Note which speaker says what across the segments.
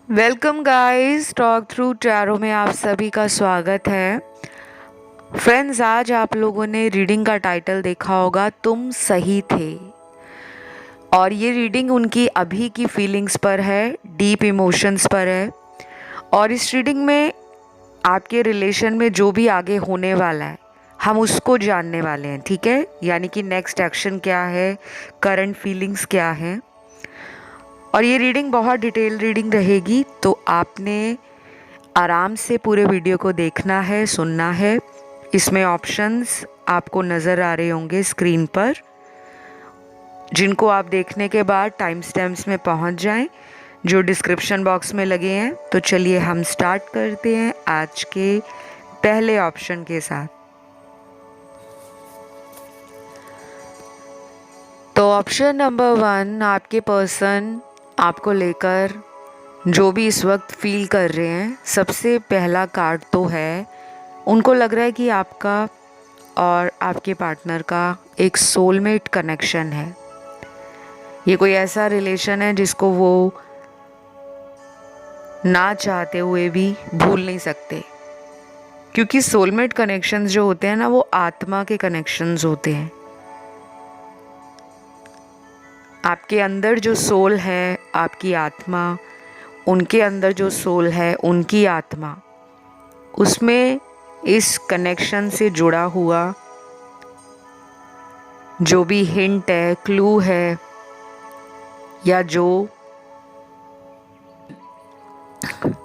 Speaker 1: Welcome guys, talk through tarot में आप सभी का स्वागत है। फ्रेंड्स, आज आप लोगों ने रीडिंग का टाइटल देखा होगा, तुम सही थे। और ये रीडिंग उनकी अभी की फीलिंग्स पर है, डीप इमोशंस पर है। और इस रीडिंग में आपके रिलेशन में जो भी आगे होने वाला है, हम उसको जानने वाले हैं, ठीक है। यानी कि नेक्स्ट एक्शन क्या है, करंट फीलिंग्स क्या है। और ये रीडिंग बहुत डिटेल रीडिंग रहेगी, तो आपने आराम से पूरे वीडियो को देखना है, सुनना है। इसमें ऑप्शंस आपको नज़र आ रहे होंगे स्क्रीन पर, जिनको आप देखने के बाद टाइम स्टैम्प्स में पहुंच जाएं, जो डिस्क्रिप्शन बॉक्स में लगे हैं। तो चलिए हम स्टार्ट करते हैं आज के पहले ऑप्शन के साथ। तो ऑप्शन नंबर 1, आपके पर्सन आपको लेकर जो भी इस वक्त फील कर रहे हैं, सबसे पहला कार्ड तो है, उनको लग रहा है कि आपका और आपके पार्टनर का एक सोलमेट कनेक्शन है। ये कोई ऐसा रिलेशन है जिसको वो ना चाहते हुए भी भूल नहीं सकते, क्योंकि सोलमेट कनेक्शंस जो होते हैं ना, वो आत्मा के कनेक्शंस होते हैं। आपके अंदर जो सोल है, आपकी आत्मा, उनके अंदर जो सोल है, उनकी आत्मा, उसमें इस कनेक्शन से जुड़ा हुआ जो भी हिंट है, क्लू है, या जो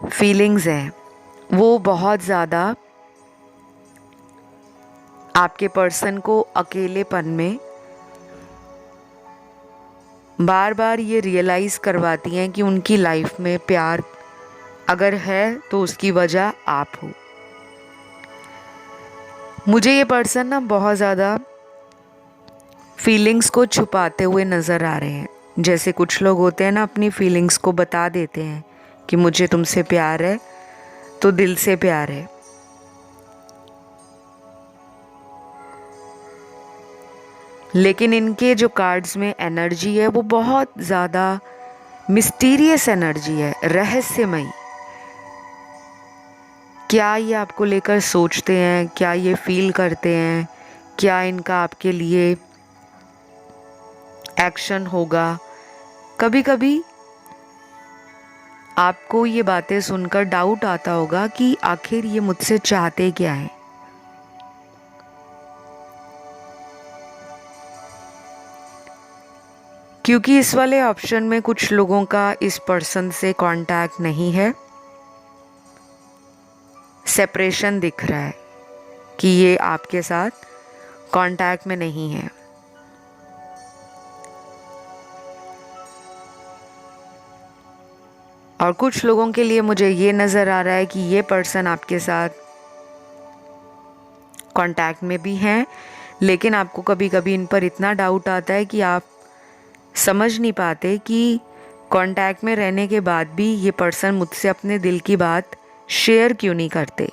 Speaker 1: फीलिंग्स हैं, वो बहुत ज़्यादा आपके पर्सन को अकेलेपन में बार बार ये रियलाइज़ करवाती हैं कि उनकी लाइफ में प्यार अगर है तो उसकी वजह आप हो। मुझे ये पर्सन ना बहुत ज़्यादा फीलिंग्स को छुपाते हुए नज़र आ रहे हैं। जैसे कुछ लोग होते हैं ना, अपनी फीलिंग्स को बता देते हैं कि मुझे तुमसे प्यार है, तो दिल से प्यार है। लेकिन इनके जो कार्ड्स में एनर्जी है, वो बहुत ज़्यादा मिस्टीरियस एनर्जी है, रहस्यमयी। क्या ये आपको लेकर सोचते हैं, क्या ये फील करते हैं, क्या इनका आपके लिए एक्शन होगा। कभी कभी आपको ये बातें सुनकर डाउट आता होगा कि आखिर ये मुझसे चाहते क्या हैं। क्योंकि इस वाले ऑप्शन में कुछ लोगों का इस पर्सन से कांटेक्ट नहीं है, सेपरेशन दिख रहा है कि ये आपके साथ कांटेक्ट में नहीं है। और कुछ लोगों के लिए मुझे ये नज़र आ रहा है कि ये पर्सन आपके साथ कांटेक्ट में भी हैं, लेकिन आपको कभी कभी इन पर इतना डाउट आता है कि आप समझ नहीं पाते कि कांटेक्ट में रहने के बाद भी ये पर्सन मुझसे अपने दिल की बात शेयर क्यों नहीं करते।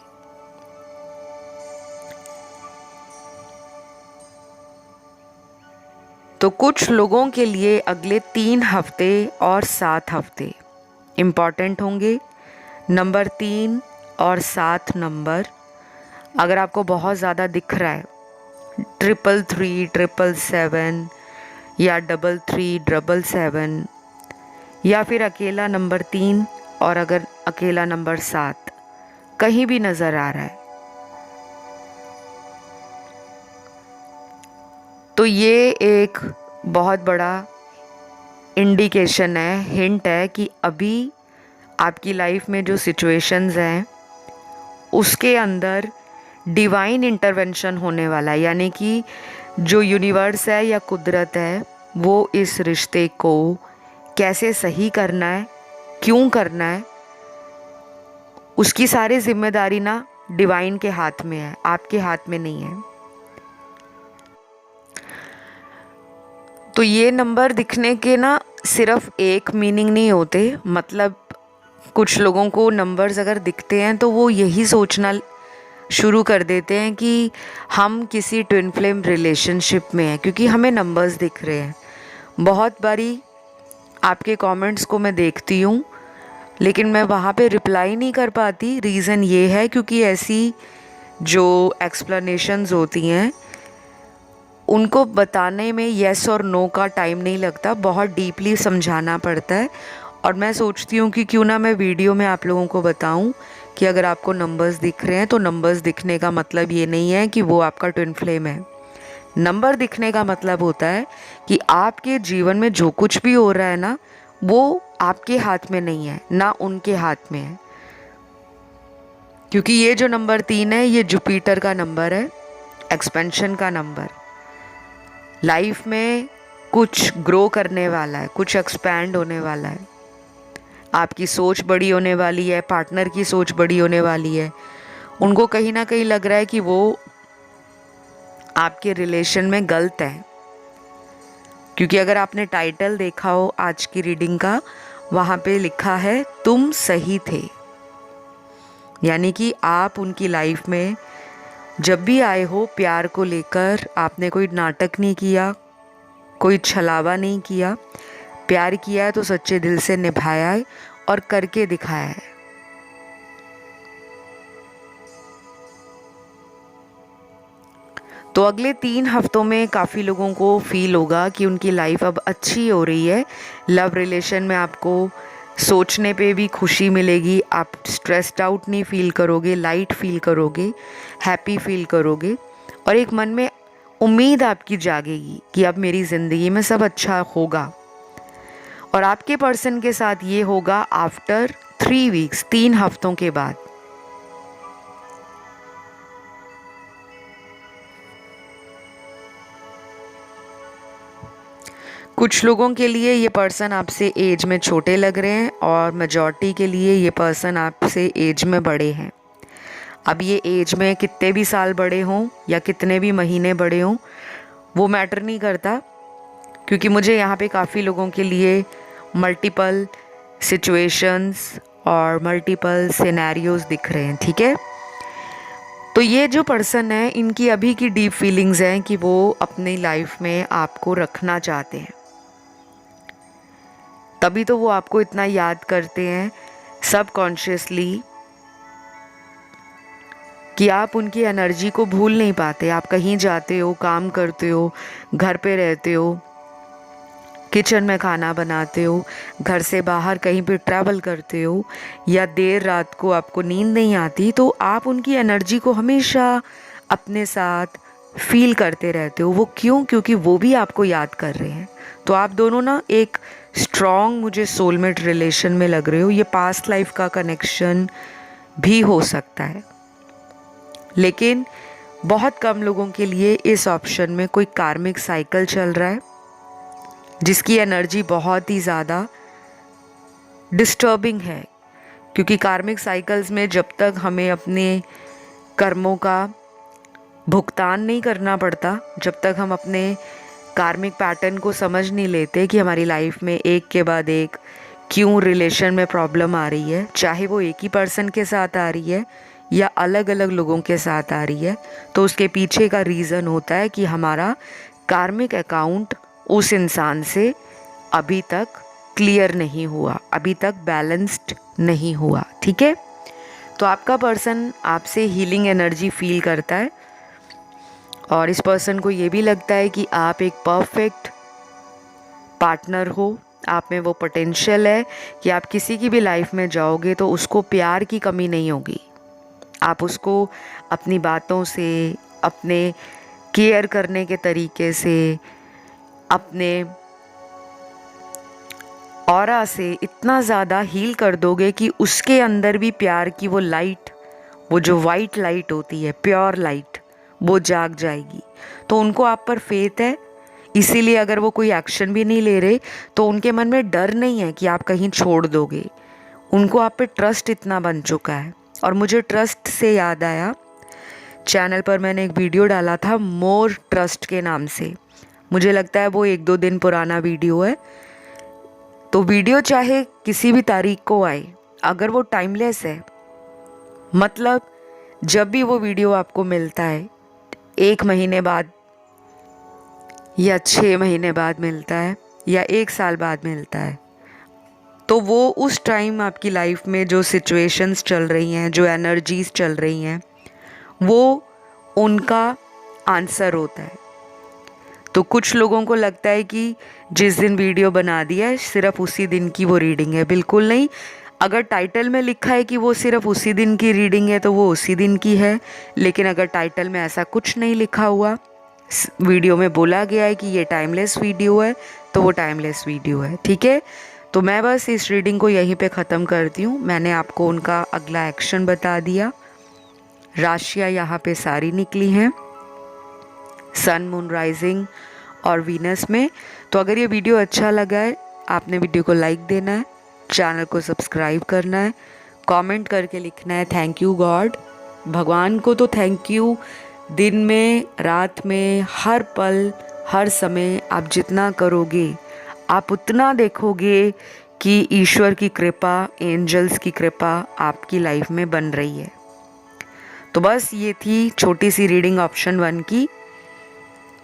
Speaker 1: तो कुछ लोगों के लिए अगले 3 हफ्ते और 7 हफ्ते इम्पॉर्टेंट होंगे। नंबर 3 और 7 नंबर अगर आपको बहुत ज़्यादा दिख रहा है, 333, 777 या 33, 777, या फिर अकेला नंबर 3 और अगर अकेला नंबर 7 कहीं भी नज़र आ रहा है, तो ये एक बहुत बड़ा इंडिकेशन है, हिंट है कि अभी आपकी लाइफ में जो सिचुएशंस हैं उसके अंदर डिवाइन इंटरवेंशन होने वाला है। यानी कि जो यूनिवर्स है या कुदरत है, वो इस रिश्ते को कैसे सही करना है, क्यों करना है, उसकी सारी जिम्मेदारी ना डिवाइन के हाथ में है, आपके हाथ में नहीं है। तो ये नंबर दिखने के ना सिर्फ एक मीनिंग नहीं होते, मतलब कुछ लोगों को नंबर्स अगर दिखते हैं तो वो यही सोचना शुरू कर देते हैं कि हम किसी ट्विन फ्लेम रिलेशनशिप में हैं, क्योंकि हमें नंबर्स दिख रहे हैं। बहुत बारी आपके कमेंट्स को मैं देखती हूँ, लेकिन मैं वहाँ पे रिप्लाई नहीं कर पाती। रीज़न ये है क्योंकि ऐसी जो एक्सप्लेनेशंस होती हैं उनको बताने में येस और नो का टाइम नहीं लगता, बहुत डीपली समझाना पड़ता है। और मैं सोचती हूँ कि क्यों ना मैं वीडियो में आप लोगों को बताऊँ कि अगर आपको नंबर्स दिख रहे हैं तो नंबर्स दिखने का मतलब ये नहीं है कि वो आपका ट्विन फ्लेम है। नंबर दिखने का मतलब होता है कि आपके जीवन में जो कुछ भी हो रहा है ना, वो आपके हाथ में नहीं है, ना उनके हाथ में है। क्योंकि ये जो नंबर 3 है, ये जुपिटर का नंबर है, एक्सपेंशन का नंबर। लाइफ में कुछ ग्रो करने वाला है, कुछ एक्सपैंड होने वाला है, आपकी सोच बड़ी होने वाली है, पार्टनर की सोच बड़ी होने वाली है। उनको कहीं ना कहीं लग रहा है कि वो आपके रिलेशन में गलत है। क्योंकि अगर आपने टाइटल देखा हो आज की रीडिंग का, वहाँ पे लिखा है तुम सही थे। यानी कि आप उनकी लाइफ में जब भी आए हो, प्यार को लेकर आपने कोई नाटक नहीं किया, कोई छलावा नहीं किया। प्यार किया है तो सच्चे दिल से निभाया है और करके दिखाया है। तो अगले 3 हफ्तों में काफ़ी लोगों को फील होगा कि उनकी लाइफ अब अच्छी हो रही है। लव रिलेशन में आपको सोचने पे भी खुशी मिलेगी, आप स्ट्रेस्ड आउट नहीं फील करोगे, लाइट फील करोगे, हैप्पी फील करोगे। और एक मन में उम्मीद आपकी जागेगी कि अब मेरी ज़िंदगी में सब अच्छा होगा। और आपके पर्सन के साथ ये होगा आफ्टर 3 वीक्स, 3 हफ्तों के बाद। कुछ लोगों के लिए ये पर्सन आपसे एज में छोटे लग रहे हैं और मेजॉरिटी के लिए ये पर्सन आपसे एज में बड़े हैं। अब ये एज में कितने भी साल बड़े हों या कितने भी महीने बड़े हों, वो मैटर नहीं करता। क्योंकि मुझे यहाँ पे काफ़ी लोगों के लिए मल्टीपल सिचुएशंस और मल्टीपल सिनेरियोज दिख रहे हैं। ठीक है, तो ये जो पर्सन है, इनकी अभी की डीप फीलिंग्स हैं कि वो अपनी लाइफ में आपको रखना चाहते हैं। तभी तो वो आपको इतना याद करते हैं सबकॉन्शियसली कि आप उनकी एनर्जी को भूल नहीं पाते। आप कहीं जाते हो, काम करते हो, घर पे रहते हो, किचन में खाना बनाते हो, घर से बाहर कहीं पे ट्रैवल करते हो, या देर रात को आपको नींद नहीं आती, तो आप उनकी एनर्जी को हमेशा अपने साथ फील करते रहते हो। वो क्यों? क्योंकि वो भी आपको याद कर रहे हैं। तो आप दोनों ना एक स्ट्रॉन्ग, मुझे सोलमेट रिलेशन में लग रहे हो। ये पास्ट लाइफ का कनेक्शन भी हो सकता है, लेकिन बहुत कम लोगों के लिए इस ऑप्शन में कोई कार्मिक साइकिल चल रहा है जिसकी एनर्जी बहुत ही ज़्यादा डिस्टर्बिंग है। क्योंकि कार्मिक साइकिल्स में जब तक हमें अपने कर्मों का भुगतान नहीं करना पड़ता, जब तक हम अपने कार्मिक पैटर्न को समझ नहीं लेते कि हमारी लाइफ में एक के बाद एक क्यों रिलेशन में प्रॉब्लम आ रही है, चाहे वो एक ही पर्सन के साथ आ रही है या अलग अलग लोगों के साथ आ रही है, तो उसके पीछे का रीज़न होता है कि हमारा कार्मिक अकाउंट उस इंसान से अभी तक क्लियर नहीं हुआ, अभी तक बैलेंस्ड नहीं हुआ। ठीक है, तो आपका पर्सन आपसे हीलिंग एनर्जी फील करता है और इस पर्सन को ये भी लगता है कि आप एक परफेक्ट पार्टनर हो। आप में वो पोटेंशियल है कि आप किसी की भी लाइफ में जाओगे तो उसको प्यार की कमी नहीं होगी। आप उसको अपनी बातों से, अपने केयर करने के तरीके से, अपने ऑरा से इतना ज़्यादा हील कर दोगे कि उसके अंदर भी प्यार की वो लाइट, वो जो वाइट लाइट होती है, प्योर लाइट, वो जाग जाएगी। तो उनको आप पर फेथ है, इसीलिए अगर वो कोई एक्शन भी नहीं ले रहे तो उनके मन में डर नहीं है कि आप कहीं छोड़ दोगे। उनको आप पे ट्रस्ट इतना बन चुका है। और मुझे ट्रस्ट से याद आया, चैनल पर मैंने एक वीडियो डाला था मोर ट्रस्ट के नाम से। मुझे लगता है वो 1-2 दिन पुराना वीडियो है। तो वीडियो चाहे किसी भी तारीख को आए, अगर वो टाइमलेस है, मतलब जब भी वो वीडियो आपको मिलता है, 1 महीने बाद या 6 महीने बाद मिलता है या 1 साल बाद मिलता है, तो वो उस टाइम आपकी लाइफ में जो सिचुएशंस चल रही हैं, जो एनर्जीज चल रही हैं, वो उनका आंसर होता है। तो कुछ लोगों को लगता है कि जिस दिन वीडियो बना दिया है सिर्फ उसी दिन की वो रीडिंग है। बिल्कुल नहीं। अगर टाइटल में लिखा है कि वो सिर्फ उसी दिन की रीडिंग है तो वो उसी दिन की है, लेकिन अगर टाइटल में ऐसा कुछ नहीं लिखा हुआ, वीडियो में बोला गया है कि ये टाइमलेस वीडियो है, तो वो टाइमलेस वीडियो है। ठीक है, तो मैं बस इस रीडिंग को यहीं पे ख़त्म करती हूँ। मैंने आपको उनका अगला एक्शन बता दिया। राशियाँ यहाँ पे सारी निकली हैं, सन, मून, राइजिंग और वीनस में। तो अगर ये वीडियो अच्छा लगा है, आपने वीडियो को लाइक देना है, चैनल को सब्सक्राइब करना है, कमेंट करके लिखना है थैंक यू गॉड। भगवान को तो थैंक यू, दिन में, रात में, हर पल, हर समय आप जितना करोगे आप उतना देखोगे कि ईश्वर की कृपा, एंजल्स की कृपा आपकी लाइफ में बन रही है। तो बस ये थी छोटी सी रीडिंग ऑप्शन 1 की।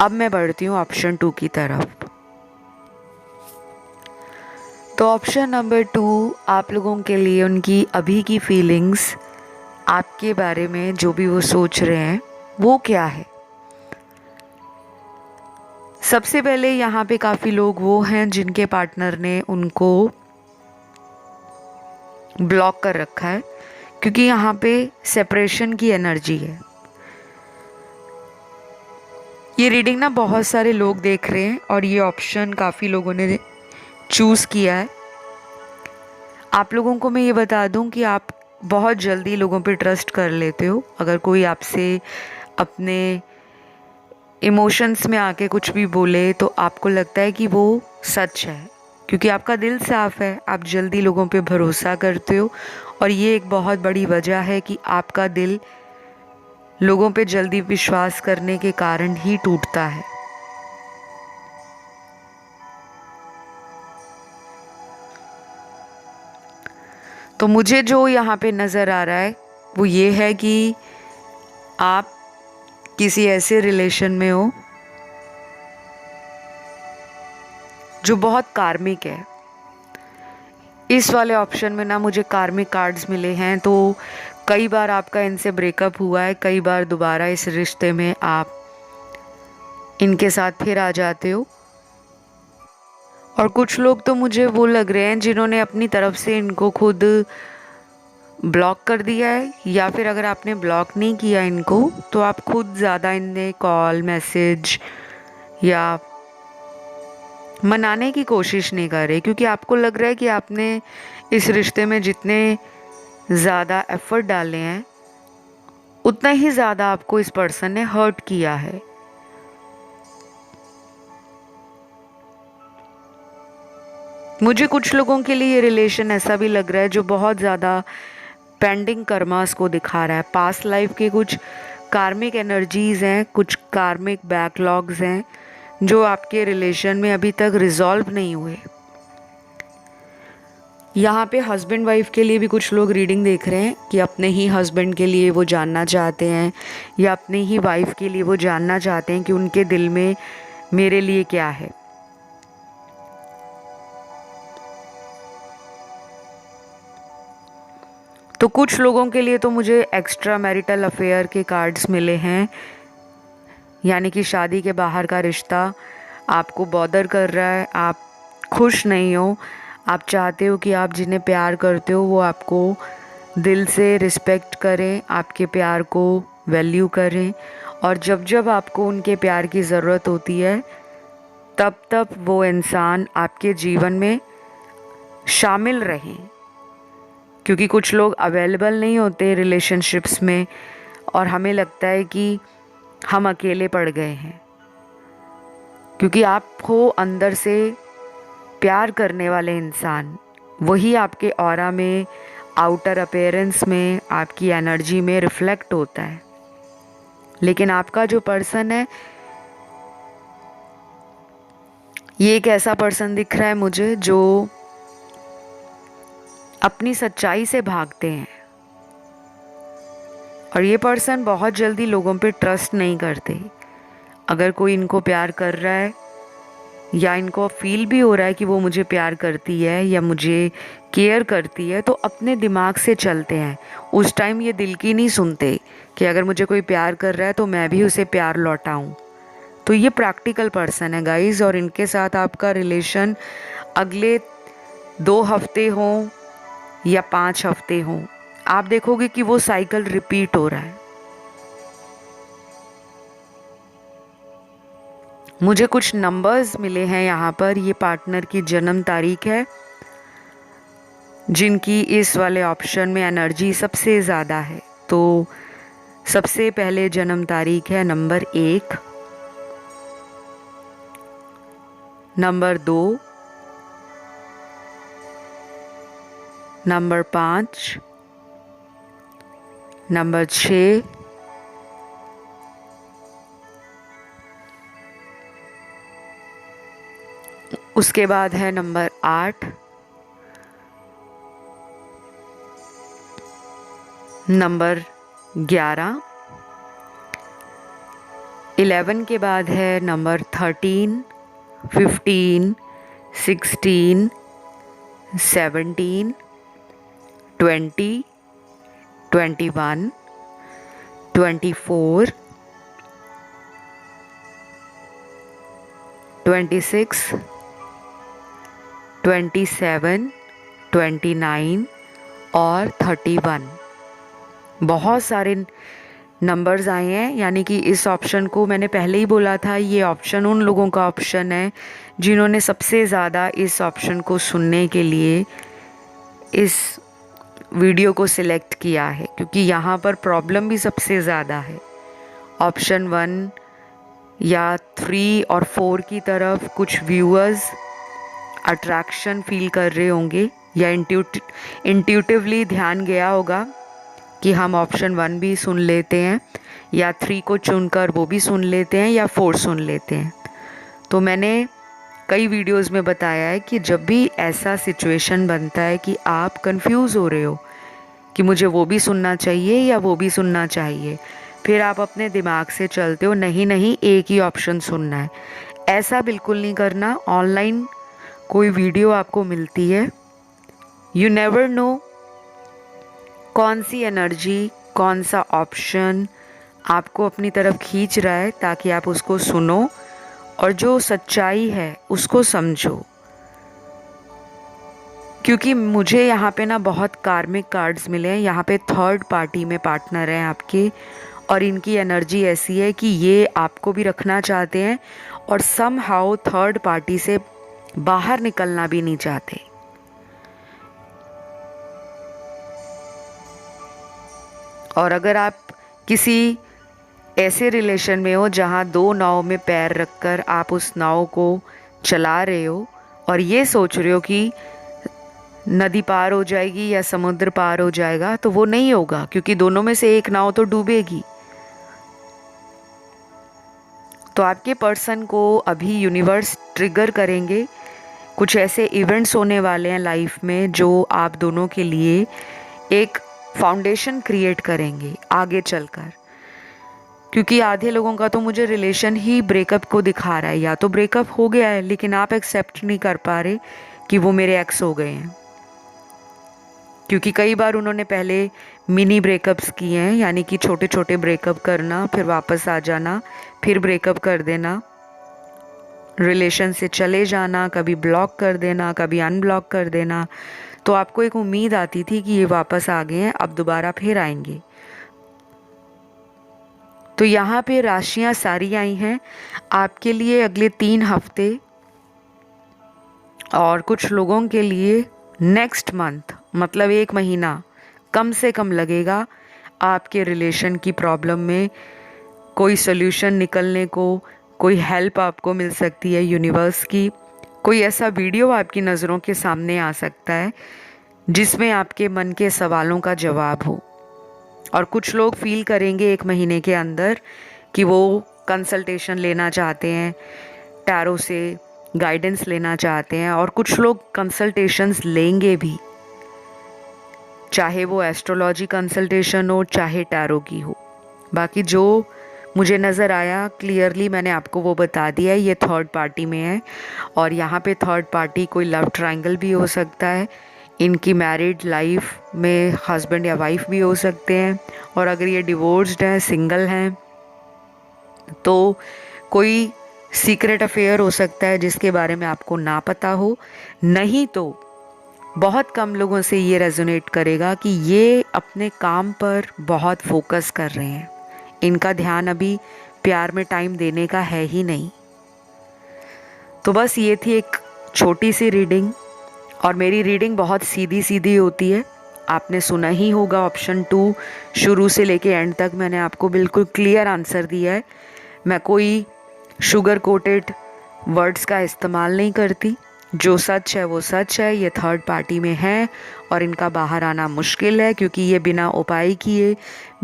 Speaker 1: अब मैं बढ़ती हूँ ऑप्शन 2 की तरफ। तो ऑप्शन नंबर 2 आप लोगों के लिए उनकी अभी की फीलिंग्स, आपके बारे में जो भी वो सोच रहे हैं वो क्या है। सबसे पहले यहाँ पे काफ़ी लोग वो हैं जिनके पार्टनर ने उनको ब्लॉक कर रखा है, क्योंकि यहाँ पे सेपरेशन की एनर्जी है। ये रीडिंग ना बहुत सारे लोग देख रहे हैं और ये ऑप्शन काफ़ी लोगों ने चूज़ किया है। आप लोगों को मैं ये बता दूं कि आप बहुत जल्दी लोगों पे ट्रस्ट कर लेते हो। अगर कोई आपसे अपने इमोशंस में आके कुछ भी बोले तो आपको लगता है कि वो सच है, क्योंकि आपका दिल साफ है, आप जल्दी लोगों पे भरोसा करते हो। और ये एक बहुत बड़ी वजह है कि आपका दिल लोगों पे जल्दी विश्वास करने के कारण ही टूटता है। तो मुझे जो यहाँ पे नज़र आ रहा है वो ये है कि आप किसी ऐसे रिलेशन में हो जो बहुत कार्मिक है। इस वाले ऑप्शन में ना मुझे कार्मिक कार्ड्स मिले हैं, तो कई बार आपका इनसे ब्रेकअप हुआ है, कई बार दोबारा इस रिश्ते में आप इनके साथ फिर आ जाते हो। और कुछ लोग तो मुझे वो लग रहे हैं जिन्होंने अपनी तरफ से इनको खुद ब्लॉक कर दिया है, या फिर अगर आपने ब्लॉक नहीं किया इनको तो आप खुद ज़्यादा इन्हें कॉल, मैसेज या मनाने की कोशिश नहीं कर रहे, क्योंकि आपको लग रहा है कि आपने इस रिश्ते में जितने ज़्यादा एफर्ट डाले हैं उतना ही ज़्यादा आपको इस पर्सन ने हर्ट किया है। मुझे कुछ लोगों के लिए ये रिलेशन ऐसा भी लग रहा है जो बहुत ज़्यादा पेंडिंग कर्मास को दिखा रहा है। पास्ट लाइफ के कुछ कार्मिक एनर्जीज़ हैं, कुछ कार्मिक बैकलॉग्स हैं जो आपके रिलेशन में अभी तक रिजॉल्व नहीं हुए। यहाँ पे हस्बैंड वाइफ के लिए भी कुछ लोग रीडिंग देख रहे हैं कि अपने ही हस्बैंड के लिए वो जानना चाहते हैं या अपने ही वाइफ के लिए वो जानना चाहते हैं कि उनके दिल में मेरे लिए क्या है। तो कुछ लोगों के लिए तो मुझे एक्स्ट्रा मैरिटल अफेयर के कार्ड्स मिले हैं, यानी कि शादी के बाहर का रिश्ता आपको बॉदर कर रहा है, आप खुश नहीं हो, आप चाहते हो कि आप जिन्हें प्यार करते हो वो आपको दिल से रिस्पेक्ट करें, आपके प्यार को वैल्यू करें, और जब जब आपको उनके प्यार की ज़रूरत होती है तब तब वो इंसान आपके जीवन में शामिल रहें। क्योंकि कुछ लोग अवेलेबल नहीं होते रिलेशनशिप्स में और हमें लगता है कि हम अकेले पड़ गए हैं, क्योंकि आप हो अंदर से प्यार करने वाले इंसान, वही आपके ऑरा में, आउटर अपीयरेंस में, आपकी एनर्जी में रिफ्लेक्ट होता है। लेकिन आपका जो पर्सन है, ये एक ऐसा पर्सन दिख रहा है मुझे जो अपनी सच्चाई से भागते हैं, और ये पर्सन बहुत जल्दी लोगों पे ट्रस्ट नहीं करते। अगर कोई इनको प्यार कर रहा है या इनको फील भी हो रहा है कि वो मुझे प्यार करती है या मुझे केयर करती है, तो अपने दिमाग से चलते हैं। उस टाइम ये दिल की नहीं सुनते कि अगर मुझे कोई प्यार कर रहा है तो मैं भी उसे प्यार लौटाऊं। तो ये प्रैक्टिकल पर्सन है गाइस, और इनके साथ आपका रिलेशन अगले 2 हफ्ते हों या 5 हफ्ते हों, आप देखोगे कि वो साइकिल रिपीट हो रहा है। मुझे कुछ नंबर्स मिले हैं यहाँ पर, ये पार्टनर की जन्म तारीख है जिनकी इस वाले ऑप्शन में एनर्जी सबसे ज़्यादा है। तो सबसे पहले जन्म तारीख है नंबर 1, नंबर 2, नंबर 5, नंबर 6, उसके बाद है नंबर 8, नंबर 11, 11 के बाद है नंबर 13, 15, 16, 17, 20, 21, 24, 26, 27, 29 और 31। बहुत सारे नंबर्स आए हैं, यानी कि इस ऑप्शन को मैंने पहले ही बोला था, ये ऑप्शन उन लोगों का ऑप्शन है जिन्होंने सबसे ज़्यादा इस ऑप्शन को सुनने के लिए इस वीडियो को सिलेक्ट किया है, क्योंकि यहाँ पर प्रॉब्लम भी सबसे ज़्यादा है। ऑप्शन 1 या 3 और 4 की तरफ कुछ व्यूअर्स अट्रैक्शन फील कर रहे होंगे या इंट्यूटिवली ध्यान गया होगा कि हम ऑप्शन 1 भी सुन लेते हैं या 3 को चुनकर वो भी सुन लेते हैं या 4 सुन लेते हैं। तो मैंने कई वीडियोस में बताया है कि जब भी ऐसा सिचुएशन बनता है कि आप कंफ्यूज हो रहे हो कि मुझे वो भी सुनना चाहिए या वो भी सुनना चाहिए, फिर आप अपने दिमाग से चलते हो, नहीं नहीं एक ही ऑप्शन सुनना है। ऐसा बिल्कुल नहीं करना। ऑनलाइन कोई वीडियो आपको मिलती है, यू नेवर नो कौन सी एनर्जी, कौन सा ऑप्शन आपको अपनी तरफ खींच रहा है, ताकि आप उसको सुनो और जो सच्चाई है उसको समझो। क्योंकि मुझे यहाँ पे ना बहुत कार्मिक कार्ड्स मिले हैं, यहाँ पे थर्ड पार्टी में पार्टनर हैं आपके, और इनकी एनर्जी ऐसी है कि ये आपको भी रखना चाहते हैं और समहाउ थर्ड पार्टी से बाहर निकलना भी नहीं चाहते। और अगर आप किसी ऐसे रिलेशन में हो जहाँ 2 नाव में पैर रखकर आप उस नाव को चला रहे हो और ये सोच रहे हो कि नदी पार हो जाएगी या समुद्र पार हो जाएगा, तो वो नहीं होगा, क्योंकि दोनों में से एक नाव तो डूबेगी। तो आपके पर्सन को अभी यूनिवर्स ट्रिगर करेंगे, कुछ ऐसे इवेंट्स होने वाले हैं लाइफ में जो आप दोनों के लिए एक फाउंडेशन क्रिएट करेंगे आगे चलकर। क्योंकि आधे लोगों का तो मुझे रिलेशन ही ब्रेकअप को दिखा रहा है, या तो ब्रेकअप हो गया है लेकिन आप एक्सेप्ट नहीं कर पा रहे कि वो मेरे एक्स हो गए हैं, क्योंकि कई बार उन्होंने पहले मिनी ब्रेकअप्स किए हैं, यानी कि छोटे छोटे ब्रेकअप करना, फिर वापस आ जाना, फिर ब्रेकअप कर देना, रिलेशन से चले जाना, कभी ब्लॉक कर देना, कभी अनब्लॉक कर देना। तो आपको एक उम्मीद आती थी कि ये वापस आ गए हैं, अब दोबारा फिर आएंगे। तो यहाँ पे राशियाँ सारी आई हैं आपके लिए अगले 3 हफ्ते, और कुछ लोगों के लिए नेक्स्ट मंथ, मतलब 1 महीना कम से कम लगेगा आपके रिलेशन की प्रॉब्लम में कोई सोल्यूशन निकलने को, कोई हेल्प आपको मिल सकती है यूनिवर्स की, कोई ऐसा वीडियो आपकी नज़रों के सामने आ सकता है जिसमें आपके मन के सवालों का जवाब हो। और कुछ लोग फील करेंगे 1 महीने के अंदर कि वो कंसल्टेशन लेना चाहते हैं, टैरो से गाइडेंस लेना चाहते हैं, और कुछ लोग कंसल्टेशंस लेंगे भी, चाहे वो एस्ट्रोलॉजी कंसल्टेशन हो चाहे टैरो की हो। बाकी जो मुझे नज़र आया क्लियरली, मैंने आपको वो बता दिया, ये थर्ड पार्टी में है। और यहाँ पे थर्ड पार्टी कोई लव ट्रायंगल भी हो सकता है, इनकी मैरिड लाइफ में हस्बैंड या वाइफ भी हो सकते हैं, और अगर ये डिवोर्स्ड हैं, सिंगल हैं, तो कोई सीक्रेट अफेयर हो सकता है जिसके बारे में आपको ना पता हो। नहीं तो बहुत कम लोगों से ये रेजोनेट करेगा कि ये अपने काम पर बहुत फोकस कर रहे हैं, इनका ध्यान अभी प्यार में टाइम देने का है ही नहीं। तो बस ये थी एक छोटी सी रीडिंग, और मेरी रीडिंग बहुत सीधी सीधी होती है। आपने सुना ही होगा ऑप्शन 2 शुरू से लेके एंड तक मैंने आपको बिल्कुल क्लियर आंसर दिया है। मैं कोई शुगर कोटेड वर्ड्स का इस्तेमाल नहीं करती, जो सच है वो सच है। ये थर्ड पार्टी में है और इनका बाहर आना मुश्किल है, क्योंकि ये बिना उपाय किए,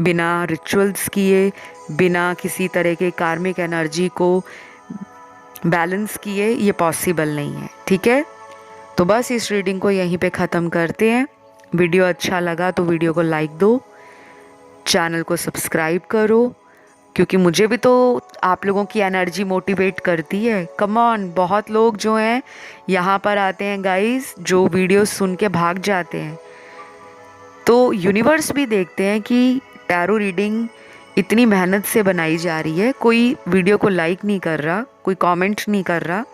Speaker 1: बिना रिचुअल्स किए, बिना किसी तरह के कार्मिक एनर्जी को बैलेंस किए ये पॉसिबल नहीं है। ठीक है, तो बस इस रीडिंग को यहीं पे ख़त्म करते हैं। वीडियो अच्छा लगा तो वीडियो को लाइक दो, चैनल को सब्सक्राइब करो, क्योंकि मुझे भी तो आप लोगों की एनर्जी मोटिवेट करती है। कम ऑन, बहुत लोग जो हैं यहाँ पर आते हैं गाइस, जो वीडियो सुन के भाग जाते हैं। तो यूनिवर्स भी देखते हैं कि टैरो रीडिंग इतनी मेहनत से बनाई जा रही है, कोई वीडियो को लाइक नहीं कर रहा, कोई कमेंट नहीं कर रहा,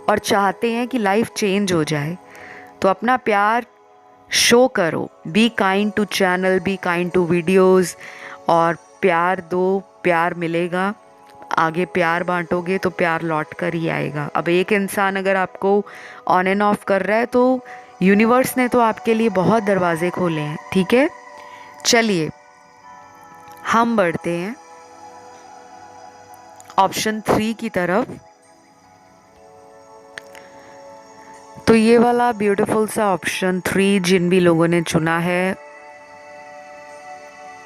Speaker 1: और चाहते हैं कि लाइफ चेंज हो जाए। तो अपना प्यार शो करो, be kind to channel, be kind to videos, और प्यार दो, प्यार मिलेगा। आगे प्यार बांटोगे तो प्यार लौट कर ही आएगा। अब एक इंसान अगर आपको ऑन एंड ऑफ कर रहा है तो यूनिवर्स ने तो आपके लिए बहुत दरवाजे खोले हैं। ठीक है, चलिए हम बढ़ते हैं ऑप्शन 3 की तरफ। तो ये वाला ब्यूटीफुल सा ऑप्शन 3 जिन भी लोगों ने चुना है,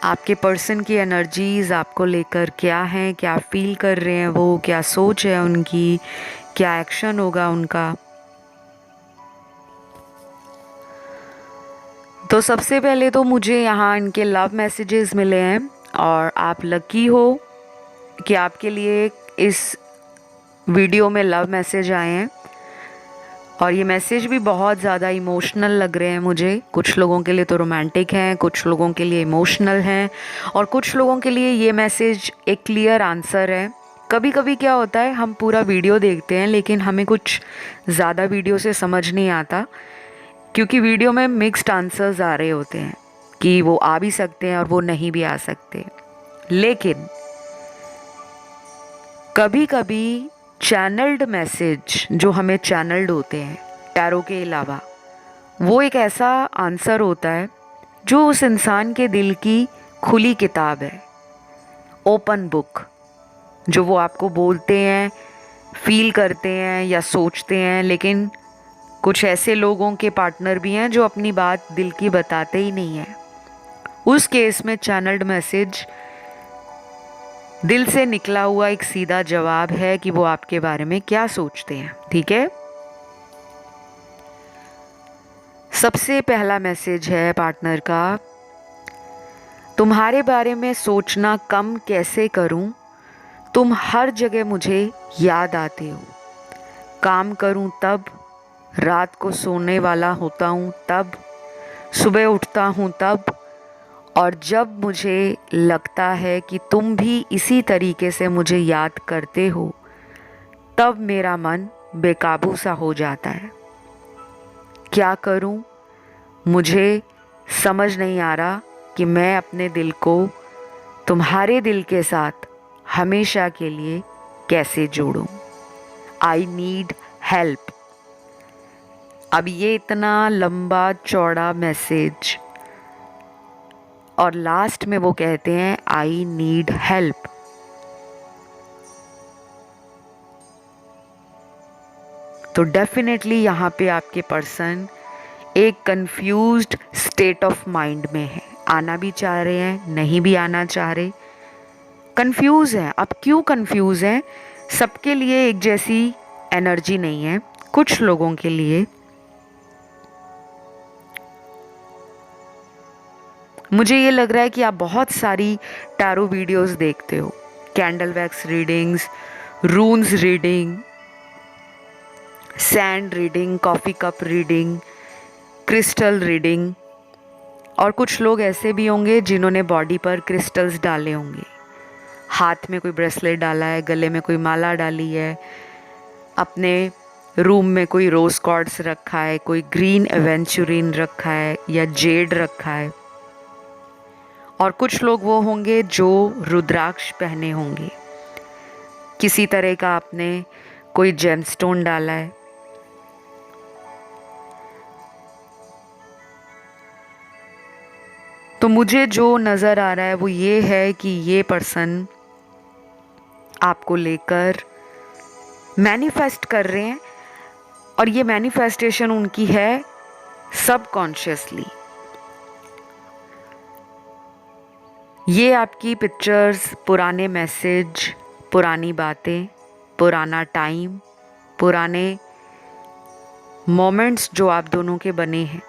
Speaker 1: आपके पर्सन की एनर्जीज आपको लेकर क्या हैं, क्या फील कर रहे हैं वो, क्या सोच है उनकी, क्या एक्शन होगा उनका। तो सबसे पहले तो मुझे यहाँ इनके लव मैसेजेस मिले हैं, और आप लकी हो कि आपके लिए इस वीडियो में लव मैसेज आए हैं। और ये मैसेज भी बहुत ज़्यादा इमोशनल लग रहे हैं मुझे। कुछ लोगों के लिए तो रोमांटिक हैं, कुछ लोगों के लिए इमोशनल हैं, और कुछ लोगों के लिए ये मैसेज एक क्लियर आंसर है। कभी कभी क्या होता है, हम पूरा वीडियो देखते हैं लेकिन हमें कुछ ज़्यादा वीडियो से समझ नहीं आता, क्योंकि वीडियो में मिक्स्ड आंसर्स आ रहे होते हैं कि वो आ भी सकते हैं और वो नहीं भी आ सकते। लेकिन कभी कभी चैनल्ड मैसेज जो हमें चैनल्ड होते हैं टैरो के अलावा, वो एक ऐसा आंसर होता है जो उस इंसान के दिल की खुली किताब है, ओपन बुक, जो वो आपको बोलते हैं, फील करते हैं या सोचते हैं। लेकिन कुछ ऐसे लोगों के पार्टनर भी हैं जो अपनी बात दिल की बताते ही नहीं हैं। उस केस में चैनल्ड मैसेज दिल से निकला हुआ एक सीधा जवाब है कि वो आपके बारे में क्या सोचते हैं। ठीक है, सबसे पहला मैसेज है पार्टनर का, तुम्हारे बारे में सोचना कम कैसे करूं, तुम हर जगह मुझे याद आते हो। काम करूं तब, रात को सोने वाला होता हूं तब, सुबह उठता हूं तब, और जब मुझे लगता है कि तुम भी इसी तरीके से मुझे याद करते हो, तब मेरा मन बेकाबू सा हो जाता है। क्या करूं, मुझे समझ नहीं आ रहा कि मैं अपने दिल को तुम्हारे दिल के साथ हमेशा के लिए कैसे जोड़ूं। I need help. अब ये इतना लंबा चौड़ा मैसेज, और लास्ट में वो कहते हैं आई नीड हेल्प। तो डेफिनेटली यहाँ पे आपके पर्सन एक कंफ्यूज्ड स्टेट ऑफ माइंड में है। आना भी चाह रहे हैं, नहीं भी आना चाह रहे, कंफ्यूज हैं। अब क्यों कंफ्यूज हैं? सबके लिए एक जैसी एनर्जी नहीं है। कुछ लोगों के लिए, मुझे ये लग रहा है कि आप बहुत सारी टैरो वीडियोस देखते हो, candle wax readings, रून्स reading, sand reading, coffee cup reading, crystal reading. और कुछ लोग ऐसे भी होंगे जिन्होंने बॉडी पर क्रिस्टल्स डाले होंगे, हाथ में कोई ब्रेसलेट डाला है, गले में कोई माला डाली है, अपने रूम में कोई रोज कॉर्ड्स रखा है, कोई ग्रीन एवेंचुरिन रखा है या जेड रखा है। और कुछ लोग वो होंगे जो रुद्राक्ष पहने होंगे, किसी तरह का आपने कोई जेमस्टोन डाला है। तो मुझे जो नज़र आ रहा है वो ये है कि ये पर्सन आपको लेकर मैनिफेस्ट कर रहे हैं, और ये मैनिफेस्टेशन उनकी है सबकॉन्शियसली। ये आपकी पिक्चर्स, पुराने मैसेज, पुरानी बातें, पुराना टाइम, पुराने मोमेंट्स जो आप दोनों के बने हैं,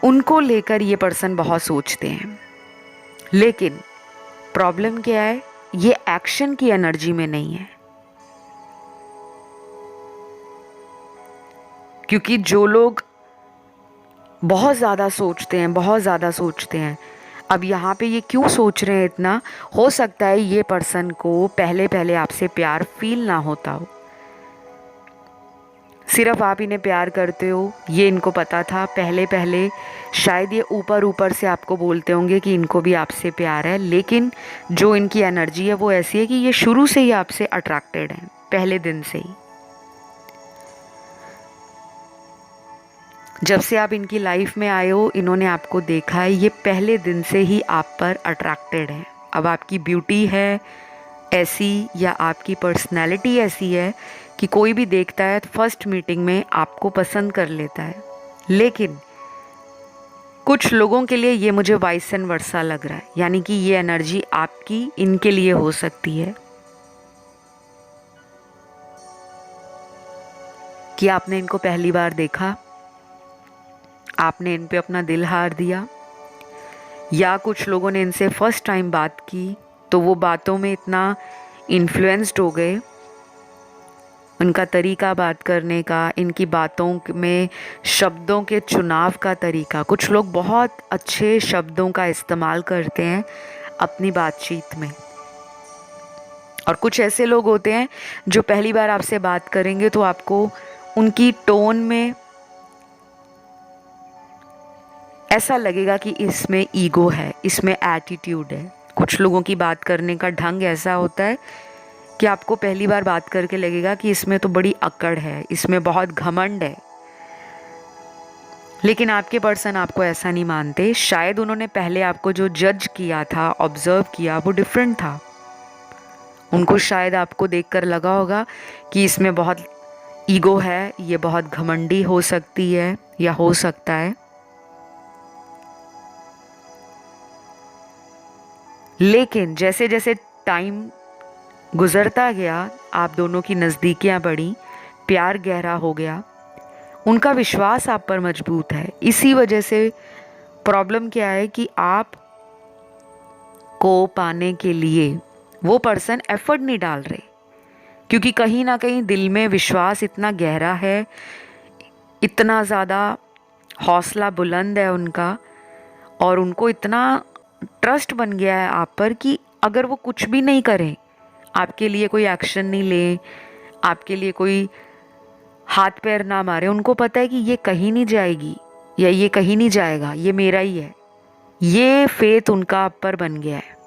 Speaker 1: उनको लेकर ये पर्सन बहुत सोचते हैं। लेकिन प्रॉब्लम क्या है, ये एक्शन की एनर्जी में नहीं है। क्योंकि जो लोग बहुत ज़्यादा सोचते हैं, अब यहाँ पे ये क्यों सोच रहे हैं इतना, हो सकता है ये पर्सन को पहले आपसे प्यार फील ना होता हो, सिर्फ आप इन्हें प्यार करते हो ये इनको पता था पहले। शायद ये ऊपर से आपको बोलते होंगे कि इनको भी आपसे प्यार है, लेकिन जो इनकी एनर्जी है वो ऐसी है कि ये शुरू से ही आपसे अट्रैक्टेड हैं, पहले दिन से ही। जब से आप इनकी लाइफ में आए हो, इन्होंने आपको देखा है, ये पहले दिन से ही आप पर अट्रैक्टेड है। अब आपकी ब्यूटी है ऐसी या आपकी पर्सनैलिटी ऐसी है कि कोई भी देखता है तो फर्स्ट मीटिंग में आपको पसंद कर लेता है। लेकिन कुछ लोगों के लिए ये मुझे वाइस एंड वर्सा लग रहा है, यानी कि ये एनर्जी आपकी इनके लिए हो सकती है कि आपने इनको पहली बार देखा, आपने इन पे अपना दिल हार दिया, या कुछ लोगों ने इनसे फर्स्ट टाइम बात की तो वो बातों में इतना इन्फ्लुएंस्ड हो गए, उनका तरीका बात करने का, इनकी बातों में शब्दों के चुनाव का तरीका, कुछ लोग बहुत अच्छे शब्दों का इस्तेमाल करते हैं अपनी बातचीत में। और कुछ ऐसे लोग होते हैं जो पहली बार आपसे बात करेंगे तो आपको उनकी टोन में ऐसा लगेगा कि इसमें ईगो है, इसमें एटीट्यूड है। कुछ लोगों की बात करने का ढंग ऐसा होता है कि आपको पहली बार बात करके लगेगा कि इसमें तो बड़ी अकड़ है, इसमें बहुत घमंड है। लेकिन आपके पर्सन आपको ऐसा नहीं मानते। शायद उन्होंने पहले आपको जो जज किया था, ऑब्जर्व किया, वो डिफरेंट था। उनको शायद आपको देखकर लगा होगा कि इसमें बहुत ईगो है, ये बहुत घमंडी हो सकती है या हो सकता है। लेकिन जैसे जैसे टाइम गुजरता गया, आप दोनों की नज़दीकियाँ बढ़ी, प्यार गहरा हो गया, उनका विश्वास आप पर मजबूत है। इसी वजह से प्रॉब्लम क्या है कि आप को पाने के लिए वो पर्सन एफर्ट नहीं डाल रहे, क्योंकि कहीं ना कहीं दिल में विश्वास इतना गहरा है, इतना ज़्यादा हौसला बुलंद है उनका, और उनको इतना ट्रस्ट बन गया है आप पर कि अगर वो कुछ भी नहीं करें, आपके लिए कोई एक्शन नहीं ले, आपके लिए कोई हाथ पैर ना मारे, उनको पता है कि ये कहीं नहीं जाएगी या ये कहीं नहीं जाएगा, ये मेरा ही है। ये फेथ उनका आप पर बन गया है।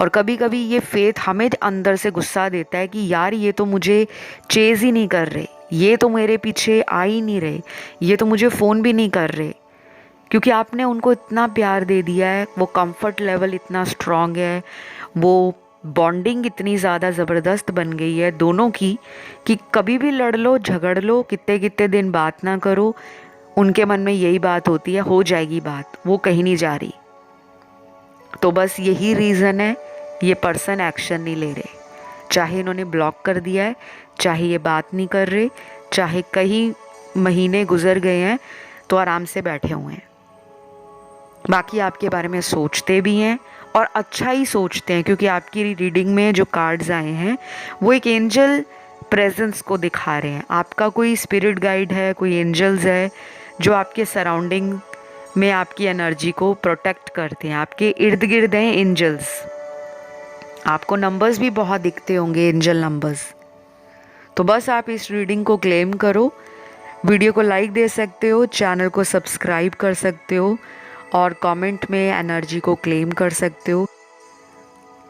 Speaker 1: और कभी कभी ये फेथ हमें अंदर से गुस्सा देता है कि यार ये तो मुझे चेज़ ही नहीं कर रहे, ये तो मेरे पीछे आ ही नहीं रहे, ये तो मुझे फ़ोन भी नहीं कर रहे, क्योंकि आपने उनको इतना प्यार दे दिया है, वो कंफर्ट लेवल इतना स्ट्रॉन्ग है, वो बॉन्डिंग इतनी ज़्यादा ज़बरदस्त बन गई है दोनों की कि कभी भी लड़ लो, झगड़ लो, कितने कितने दिन बात ना करो, उनके मन में यही बात होती है, हो जाएगी बात, वो कहीं नहीं जा रही। तो बस यही रीज़न है ये पर्सन एक्शन नहीं ले रहे, चाहे इन्होंने ब्लॉक कर दिया है, चाहे ये बात नहीं कर रहे, चाहे कई महीने गुजर गए हैं तो आराम से बैठे हुए हैं। बाकी आपके बारे में सोचते भी हैं और अच्छा ही सोचते हैं, क्योंकि आपकी रीडिंग में जो कार्ड्स आए हैं वो एक एंजल प्रेजेंस को दिखा रहे हैं। आपका कोई स्पिरिट गाइड है, कोई एंजल्स है जो आपके सराउंडिंग में आपकी एनर्जी को प्रोटेक्ट करते हैं। आपके इर्द गिर्द हैं एंजल्स। आपको नंबर्स भी बहुत दिखते होंगे, एंजल नंबर्स। तो बस आप इस रीडिंग को क्लेम करो। वीडियो को लाइक दे सकते हो, चैनल को सब्सक्राइब कर सकते हो और कमेंट में एनर्जी को क्लेम कर सकते हो।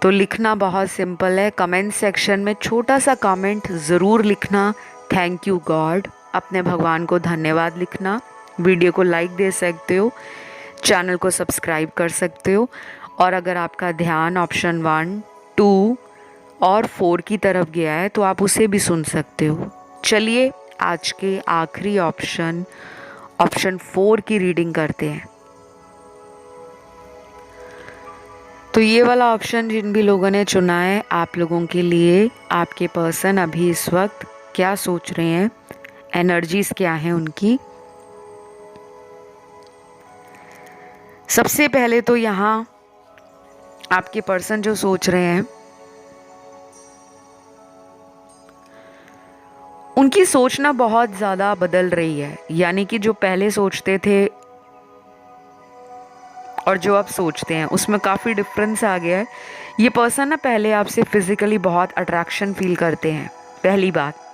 Speaker 1: तो लिखना बहुत सिंपल है, कमेंट सेक्शन में छोटा सा कमेंट ज़रूर लिखना, थैंक यू गॉड, अपने भगवान को धन्यवाद लिखना। वीडियो को लाइक दे सकते हो, चैनल को सब्सक्राइब कर सकते हो और अगर आपका ध्यान ऑप्शन 1, 2 और 4 की तरफ गया है तो आप उसे भी सुन सकते हो। चलिए आज के आखिरी ऑप्शन 4 की रीडिंग करते हैं। तो ये वाला ऑप्शन जिन भी लोगों ने चुना है, आप लोगों के लिए आपके पर्सन अभी इस वक्त क्या सोच रहे हैं, एनर्जीज क्या हैं उनकी। सबसे पहले तो यहाँ आपके पर्सन जो सोच रहे हैं, उनकी सोचना बहुत ज़्यादा बदल रही है। यानी कि जो पहले सोचते थे और जो अब सोचते हैं उसमें काफ़ी डिफरेंस आ गया है। ये पर्सन ना पहले आपसे फिजिकली बहुत अट्रैक्शन फील करते हैं, पहली बात।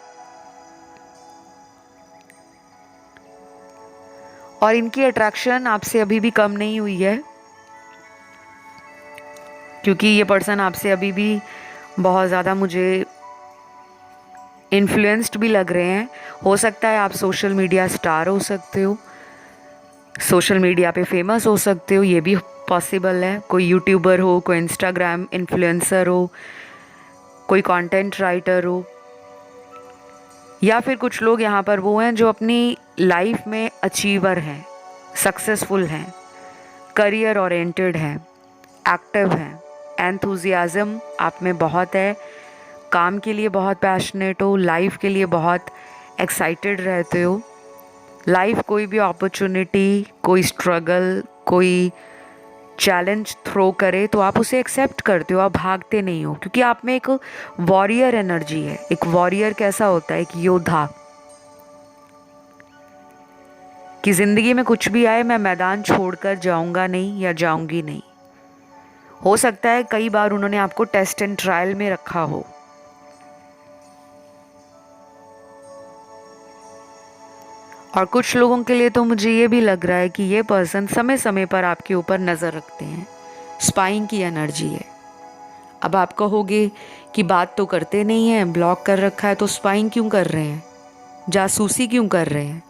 Speaker 1: और इनकी अट्रैक्शन आपसे अभी भी कम नहीं हुई है, क्योंकि ये पर्सन आपसे अभी भी बहुत ज़्यादा मुझे इन्फ्लुएंस्ड भी लग रहे हैं। हो सकता है आप सोशल मीडिया स्टार हो सकते हो, सोशल मीडिया पे फेमस हो सकते हो, ये भी पॉसिबल है। कोई यूट्यूबर हो, कोई इंस्टाग्राम इन्फ्लुएंसर हो, कोई कंटेंट राइटर हो, या फिर कुछ लोग यहाँ पर वो हैं जो अपनी लाइफ में अचीवर हैं, सक्सेसफुल हैं, करियर ओरिएंटेड हैं, एक्टिव हैं, एंथुजियाज़म आप में बहुत है, काम के लिए बहुत पैशनेट हो, लाइफ के लिए बहुत एक्साइटेड रहते हो। लाइफ कोई भी अपॉर्चुनिटी, कोई स्ट्रगल, कोई चैलेंज थ्रो करे तो आप उसे एक्सेप्ट करते हो, आप भागते नहीं हो, क्योंकि आप में एक वॉरियर एनर्जी है। एक वॉरियर कैसा होता है? एक योद्धा, कि ज़िंदगी में कुछ भी आए मैं मैदान छोड़कर जाऊंगा नहीं या जाऊंगी नहीं। हो सकता है कई बार उन्होंने आपको टेस्ट एंड ट्रायल में रखा हो, और कुछ लोगों के लिए तो मुझे ये भी लग रहा है कि ये पर्सन समय समय पर आपके ऊपर नज़र रखते हैं। स्पाइंग की एनर्जी है। अब आप कहोगे कि बात तो करते नहीं हैं, ब्लॉक कर रखा है, तो स्पाइंग क्यों कर रहे हैं, जासूसी क्यों कर रहे हैं?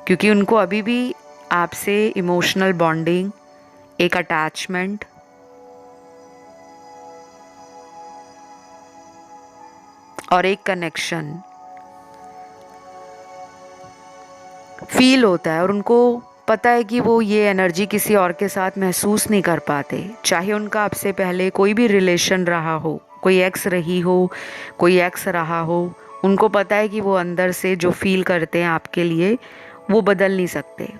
Speaker 1: क्योंकि उनको अभी भी आपसे इमोशनल बॉन्डिंग, एक अटैचमेंट और एक कनेक्शन फील होता है, और उनको पता है कि वो ये एनर्जी किसी और के साथ महसूस नहीं कर पाते। चाहे उनका आपसे पहले कोई भी रिलेशन रहा हो, कोई एक्स रही हो, कोई एक्स रहा हो, उनको पता है कि वो अंदर से जो फील करते हैं आपके लिए वो बदल नहीं सकते।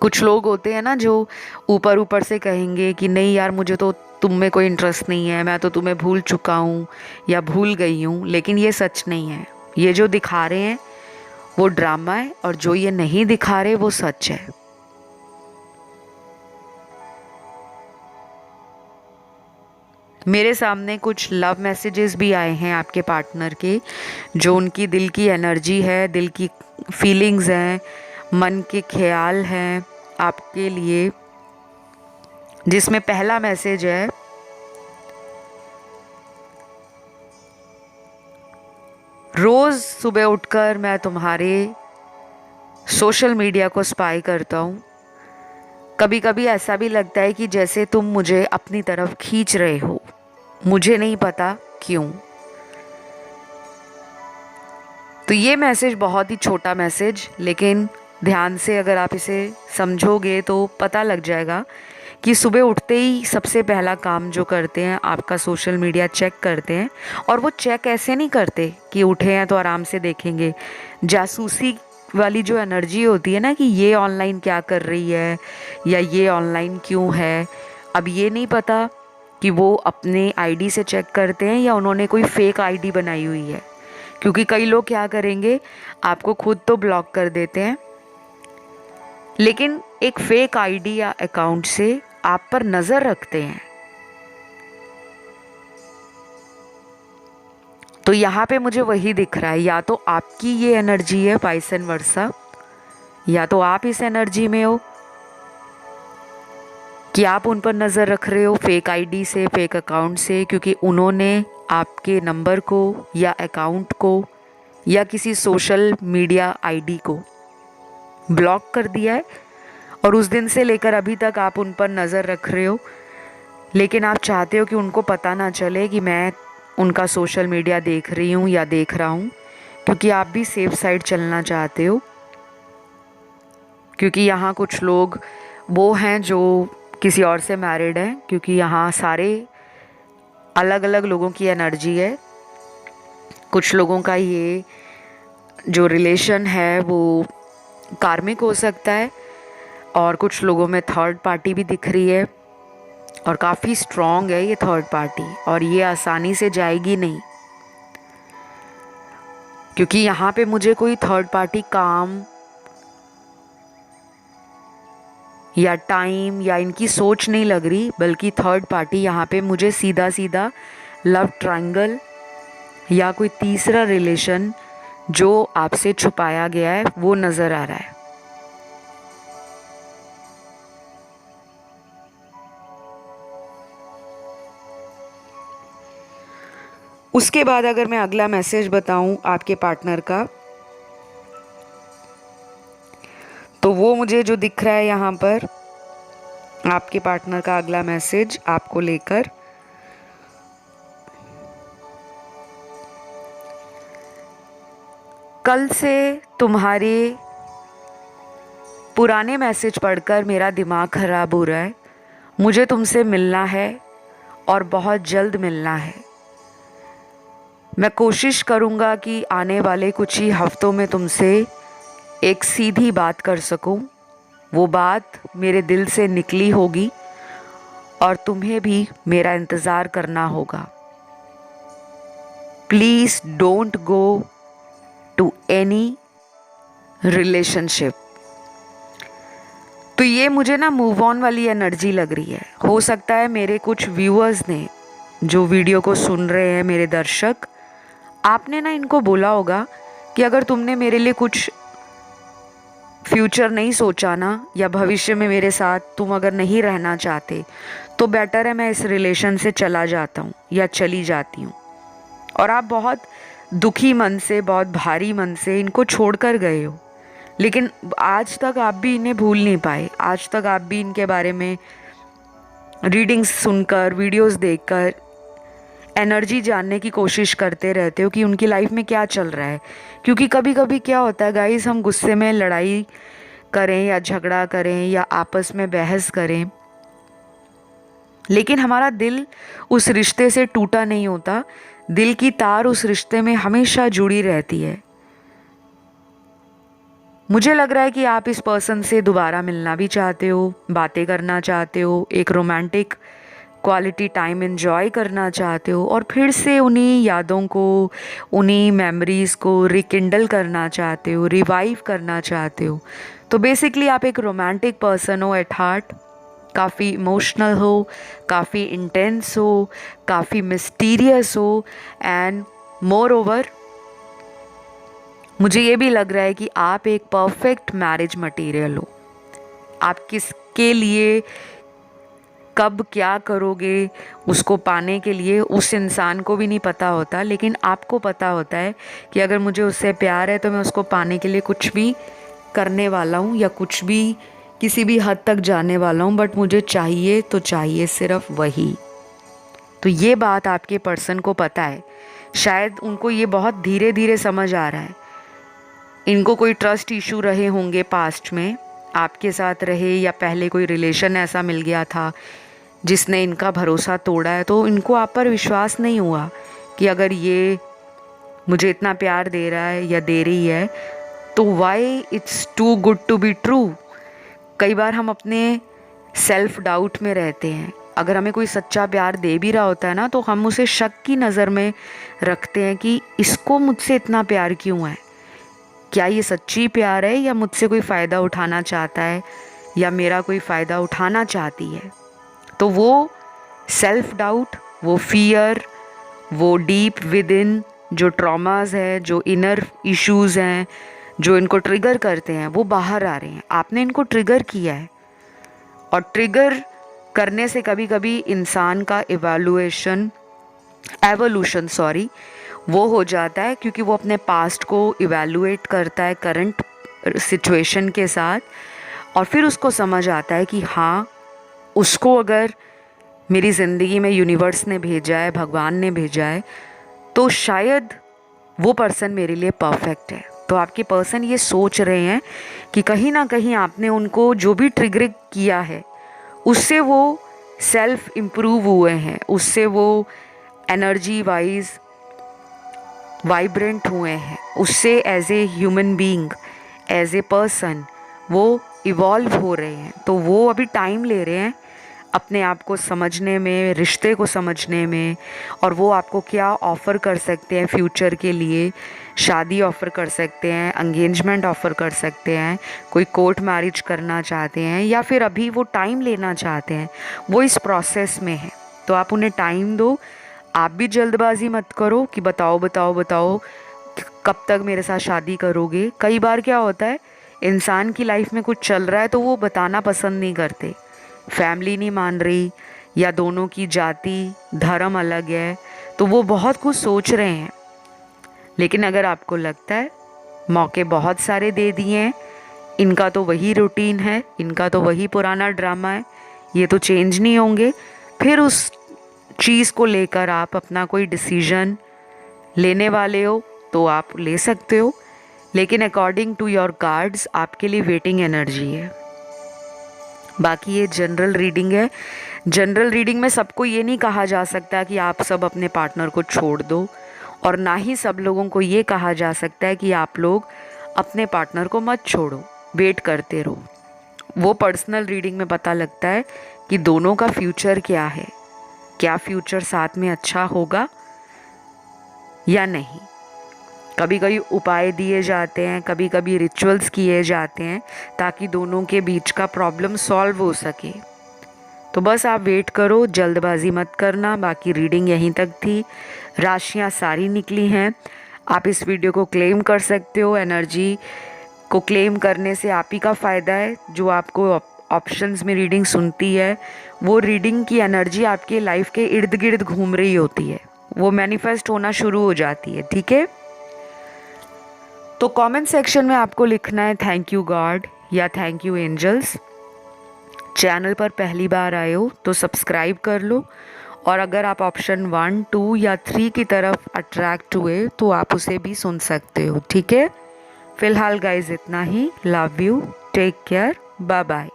Speaker 1: कुछ लोग होते हैं ना जो ऊपर ऊपर से कहेंगे कि नहीं यार, मुझे तो तुम में कोई इंटरेस्ट नहीं है, मैं तो तुम्हें भूल चुका हूँ या भूल गई हूँ, लेकिन ये सच नहीं है। ये जो दिखा रहे हैं वो ड्रामा है, और जो ये नहीं दिखा रहे वो सच है। मेरे सामने कुछ लव मैसेजेस भी आए हैं आपके पार्टनर के, जो उनकी दिल की एनर्जी है, दिल की फीलिंग्स हैं, मन के ख्याल हैं आपके लिए। जिसमें पहला मैसेज है, रोज़ सुबह उठकर मैं तुम्हारे सोशल मीडिया को स्पाई करता हूँ। कभी कभी ऐसा भी लगता है कि जैसे तुम मुझे अपनी तरफ खींच रहे हो, मुझे नहीं पता क्यों। तो ये मैसेज बहुत ही छोटा मैसेज, लेकिन ध्यान से अगर आप इसे समझोगे तो पता लग जाएगा कि सुबह उठते ही सबसे पहला काम जो करते हैं, आपका सोशल मीडिया चेक करते हैं। और वो चेक ऐसे नहीं करते कि उठे हैं तो आराम से देखेंगे, जासूसी वाली जो एनर्जी होती है ना कि ये ऑनलाइन क्या कर रही है या ये ऑनलाइन क्यों है, अब ये नहीं पता कि वो अपने आईडी से चेक करते हैं या उन्होंने कोई फेक आईडी बनाई हुई है। क्योंकि कई लोग क्या करेंगे, आपको खुद तो ब्लॉक कर देते हैं लेकिन एक फेक आईडी या अकाउंट से आप पर नजर रखते हैं। तो यहाँ पे मुझे वही दिख रहा है, या तो आपकी ये एनर्जी है वाइस एंड वर्सा, या तो आप इस एनर्जी में हो कि आप उन पर नज़र रख रहे हो फेक आईडी से, फेक अकाउंट से, क्योंकि उन्होंने आपके नंबर को या अकाउंट को या किसी सोशल मीडिया आईडी को ब्लॉक कर दिया है और उस दिन से लेकर अभी तक आप उन पर नज़र रख रहे हो। लेकिन आप चाहते हो कि उनको पता ना चले कि मैं उनका सोशल मीडिया देख रही हूँ या देख रहा हूँ, क्योंकि आप भी सेफ साइड चलना चाहते हो। क्योंकि यहाँ कुछ लोग वो हैं जो किसी और से मैरिड हैं, क्योंकि यहाँ सारे अलग अलग लोगों की एनर्जी है। कुछ लोगों का ये जो रिलेशन है वो कार्मिक हो सकता है और कुछ लोगों में थर्ड पार्टी भी दिख रही है और काफ़ी स्ट्रॉन्ग है ये थर्ड पार्टी, और ये आसानी से जाएगी नहीं। क्योंकि यहाँ पे मुझे कोई थर्ड पार्टी काम या टाइम या इनकी सोच नहीं लग रही, बल्कि थर्ड पार्टी यहाँ पे मुझे सीधा सीधा लव ट्रायंगल या कोई तीसरा रिलेशन जो आपसे छुपाया गया है वो नज़र आ रहा है। उसके बाद अगर मैं अगला मैसेज बताऊं आपके पार्टनर का, तो वो मुझे जो दिख रहा है यहाँ पर, आपके पार्टनर का अगला मैसेज आपको लेकर, कल से तुम्हारे पुराने मैसेज पढ़कर मेरा दिमाग ख़राब हो रहा है। मुझे तुमसे मिलना है और बहुत जल्द मिलना है। मैं कोशिश करूँगा कि आने वाले कुछ ही हफ्तों में तुमसे एक सीधी बात कर सकूं। वो बात मेरे दिल से निकली होगी और तुम्हें भी मेरा इंतज़ार करना होगा। Please don't go to any relationship. तो ये मुझे ना मूव ऑन वाली एनर्जी लग रही है। हो सकता है मेरे कुछ व्यूअर्स ने, जो वीडियो को सुन रहे हैं, मेरे दर्शक, आपने ना इनको बोला होगा कि अगर तुमने मेरे लिए कुछ फ्यूचर नहीं सोचा ना, या भविष्य में मेरे साथ तुम अगर नहीं रहना चाहते, तो बेटर है मैं इस रिलेशन से चला जाता हूँ या चली जाती हूँ। और आप बहुत दुखी मन से, बहुत भारी मन से इनको छोड़ कर गए हो, लेकिन आज तक आप भी इन्हें भूल नहीं पाए। आज तक आप भी इनके बारे में रीडिंग्स सुनकर, वीडियोस देखकर एनर्जी जानने की कोशिश करते रहते हो कि उनकी लाइफ में क्या चल रहा है। क्योंकि कभी कभी क्या होता है गाइस, हम गुस्से में लड़ाई करें या झगड़ा करें या आपस में बहस करें, लेकिन हमारा दिल उस रिश्ते से टूटा नहीं होता। दिल की तार उस रिश्ते में हमेशा जुड़ी रहती है। मुझे लग रहा है कि आप इस पर्सन से दोबारा मिलना भी चाहते हो, बातें करना चाहते हो, एक रोमांटिक क्वालिटी टाइम एंजॉय करना चाहते हो और फिर से उन्हीं यादों को, उन्हीं मेमोरीज़ को रिकिंडल करना चाहते हो, रिवाइव करना चाहते हो। तो बेसिकली आप एक रोमांटिक पर्सन हो एट हार्ट, काफ़ी इमोशनल हो, काफ़ी इंटेंस हो, काफ़ी मिस्टीरियस हो, एंड मोर ओवर मुझे ये भी लग रहा है कि आप एक परफेक्ट मैरिज मटेरियल हो। आप किसके लिए कब क्या करोगे उसको पाने के लिए उस इंसान को भी नहीं पता होता, लेकिन आपको पता होता है कि अगर मुझे उससे प्यार है तो मैं उसको पाने के लिए कुछ भी करने वाला हूँ या कुछ भी किसी भी हद तक जाने वाला हूँ, बट मुझे चाहिए तो चाहिए सिर्फ वही। तो ये बात आपके पर्सन को पता है। शायद उनको ये बहुत धीरे धीरे समझ आ रहा है। इनको कोई ट्रस्ट इशू रहे होंगे पास्ट में, आपके साथ रहे या पहले कोई रिलेशन ऐसा मिल गया था जिसने इनका भरोसा तोड़ा है, तो इनको आप पर विश्वास नहीं हुआ कि अगर ये मुझे इतना प्यार दे रहा है या दे रही है तो why it's too good to be true. कई बार हम अपने सेल्फ डाउट में रहते हैं। अगर हमें कोई सच्चा प्यार दे भी रहा होता है ना, तो हम उसे शक की नज़र में रखते हैं कि इसको मुझसे इतना प्यार क्यों है, क्या ये सच्ची प्यार है या मुझसे कोई फ़ायदा उठाना चाहता है या मेरा कोई फ़ायदा उठाना चाहती है। तो वो सेल्फ डाउट, वो फियर, वो डीप विद इन जो ट्रॉमास है, जो इनर इश्यूज़ हैं, जो इनको ट्रिगर करते हैं, वो बाहर आ रहे हैं। आपने इनको ट्रिगर किया है, और ट्रिगर करने से कभी कभी इंसान का एवोल्यूशन वो हो जाता है, क्योंकि वो अपने पास्ट को इवैल्यूएट करता है करंट सिचुएशन के साथ, और फिर उसको समझ आता है कि हाँ, उसको अगर मेरी ज़िंदगी में यूनिवर्स ने भेजा है, भगवान ने भेजा है, तो शायद वो पर्सन मेरे लिए परफेक्ट है। तो आपके पर्सन ये सोच रहे हैं कि कहीं ना कहीं आपने उनको जो भी ट्रिगर किया है उससे वो सेल्फ इम्प्रूव हुए हैं, उससे वो एनर्जी वाइज वाइब्रेंट हुए हैं, उससे as a human being, as a person वो इवॉल्व हो रहे हैं। तो वो अभी टाइम ले रहे हैं अपने आप को समझने में, रिश्ते को समझने में, और वो आपको क्या ऑफ़र कर सकते हैं फ्यूचर के लिए। शादी ऑफ़र कर सकते हैं, एंगेजमेंट ऑफ़र कर सकते हैं, कोई कोर्ट मैरिज करना चाहते हैं, या फिर अभी वो टाइम लेना चाहते हैं, वो इस प्रोसेस में है। तो आप उन्हें टाइम दो। आप भी जल्दबाजी मत करो कि बताओ बताओ बताओ कब तक मेरे साथ शादी करोगे। कई बार क्या होता है, इंसान की लाइफ में कुछ चल रहा है तो वो बताना पसंद नहीं करते, फैमिली नहीं मान रही, या दोनों की जाति धर्म अलग है, तो वो बहुत कुछ सोच रहे हैं। लेकिन अगर आपको लगता है मौके बहुत सारे दे दिए हैं, इनका तो वही रूटीन है, इनका तो वही पुराना ड्रामा है, ये तो चेंज नहीं होंगे, फिर उस चीज़ को लेकर आप अपना कोई डिसीजन लेने वाले हो तो आप ले सकते हो। लेकिन अकॉर्डिंग टू योर कार्ड्स आपके लिए वेटिंग एनर्जी है। बाकी ये जनरल रीडिंग है। जनरल रीडिंग में सबको ये नहीं कहा जा सकता कि आप सब अपने पार्टनर को छोड़ दो, और ना ही सब लोगों को ये कहा जा सकता है कि आप लोग अपने पार्टनर को मत छोड़ो, वेट करते रहो। वो पर्सनल रीडिंग में पता लगता है कि दोनों का फ्यूचर क्या है, क्या फ्यूचर साथ में अच्छा होगा या नहीं। कभी कभी उपाय दिए जाते हैं, कभी कभी रिचुअल्स किए जाते हैं ताकि दोनों के बीच का प्रॉब्लम सॉल्व हो सके। तो बस आप वेट करो, जल्दबाजी मत करना। बाकी रीडिंग यहीं तक थी, राशियाँ सारी निकली हैं। आप इस वीडियो को क्लेम कर सकते हो। एनर्जी को क्लेम करने से आप ही का फ़ायदा है। जो आपको ऑप्शंस में रीडिंग सुनती है, वो रीडिंग की एनर्जी आपके लाइफ के इर्द गिर्द घूम रही होती है, वो मैनिफेस्ट होना शुरू हो जाती है। ठीक है, तो कमेंट सेक्शन में आपको लिखना है थैंक यू गॉड या थैंक यू एंजल्स। चैनल पर पहली बार आए हो तो सब्सक्राइब कर लो, और अगर आप ऑप्शन 1, 2 या 3 की तरफ अट्रैक्ट हुए तो आप उसे भी सुन सकते हो। ठीक है, फिलहाल गाइज इतना ही। Love you, take care, bye bye.